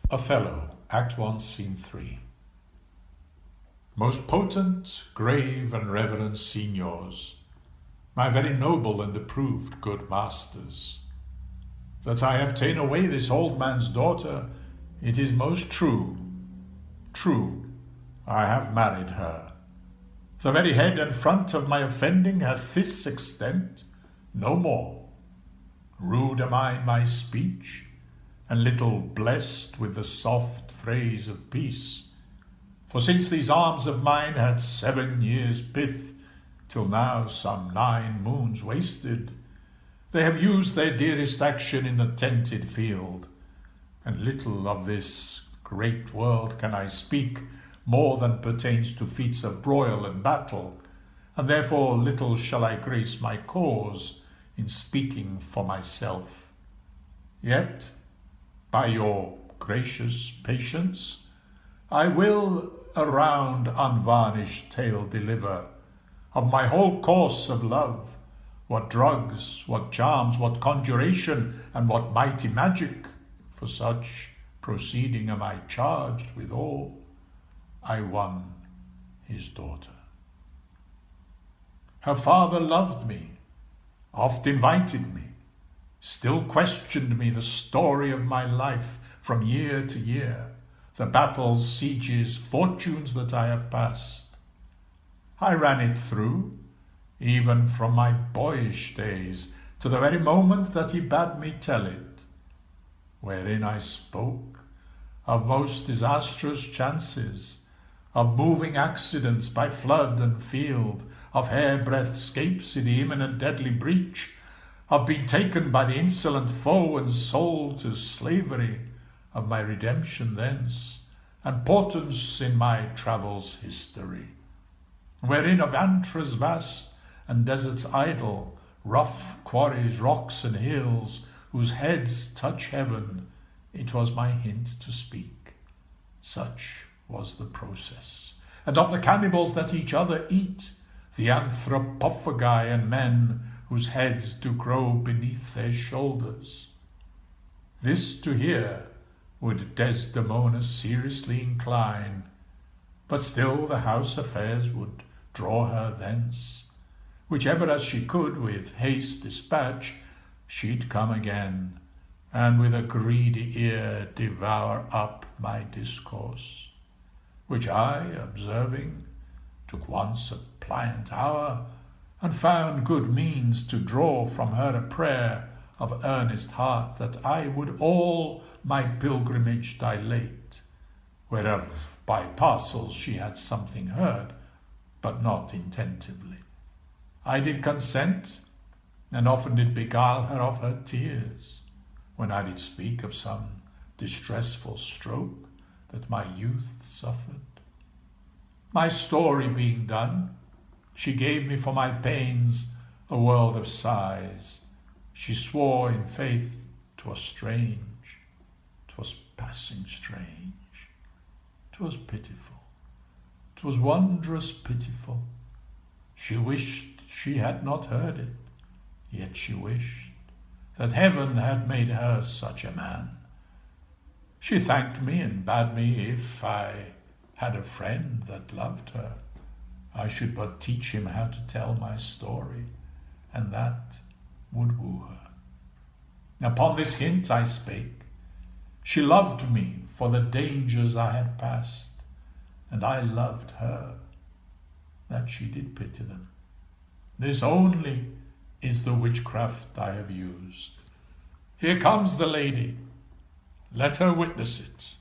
Othello, Act 1, Scene 3. Most potent, grave, and reverend signiors, my very noble and approved good masters, that I have ta'en away this old man's daughter, it is most true. True, I have married her. The very head and front of my offending hath this extent, no more. Rude am I in my speech, and little blessed with the soft phrase of peace. For since these arms of mine had 7 years' pith, till now some 9 moons wasted, they have used their dearest action in the tented field, and little of this great world can I speak more than pertains to feats of broil and battle, and therefore little shall I grace my cause in speaking for myself. Yet, by your gracious patience, I will a round unvarnished tale deliver of my whole course of love, what drugs, what charms, what conjuration, and what mighty magic, for such proceeding am I charged withal, I won his daughter. Her father loved me, oft invited me, still questioned me the story of my life from year to year, the battles, sieges, fortunes that I have passed. I ran it through, even from my boyish days to the very moment that he bade me tell it, wherein I spoke of most disastrous chances, of moving accidents by flood and field, of hairbreadth scapes in the imminent deadly breach, of being taken by the insolent foe and sold to slavery, of my redemption thence, and portents in my travels' history, wherein of antres vast and deserts idle, rough quarries, rocks, and hills, whose heads touch heaven, it was my hint to speak. Such was the process. And of the cannibals that each other eat, the anthropophagi and men whose heads do grow beneath their shoulders. This to hear would Desdemona seriously incline, but still the house affairs would draw her thence. Whichever as she could with haste dispatch, she'd come again, and with a greedy ear devour up my discourse, which I, observing, took once a pliant hour, and found good means to draw from her a prayer of earnest heart that I would all my pilgrimage dilate, whereof by parcels she had something heard, but not intentively. I did consent, and often did beguile her of her tears, when I did speak of some distressful stroke that my youth suffered. My story being done, she gave me for my pains a world of sighs. She swore in faith 'twas strange, 'twas passing strange, 'twas pitiful, 'twas wondrous pitiful. She wished she had not heard it, yet she wished that heaven had made her such a man. She thanked me and bade me, if I had a friend that loved her, I should but teach him how to tell my story, and that would woo her. Upon this hint I spake. She loved me for the dangers I had passed, and I loved her, that she did pity them. This only is the witchcraft I have used. Here comes the lady. Let her witness it.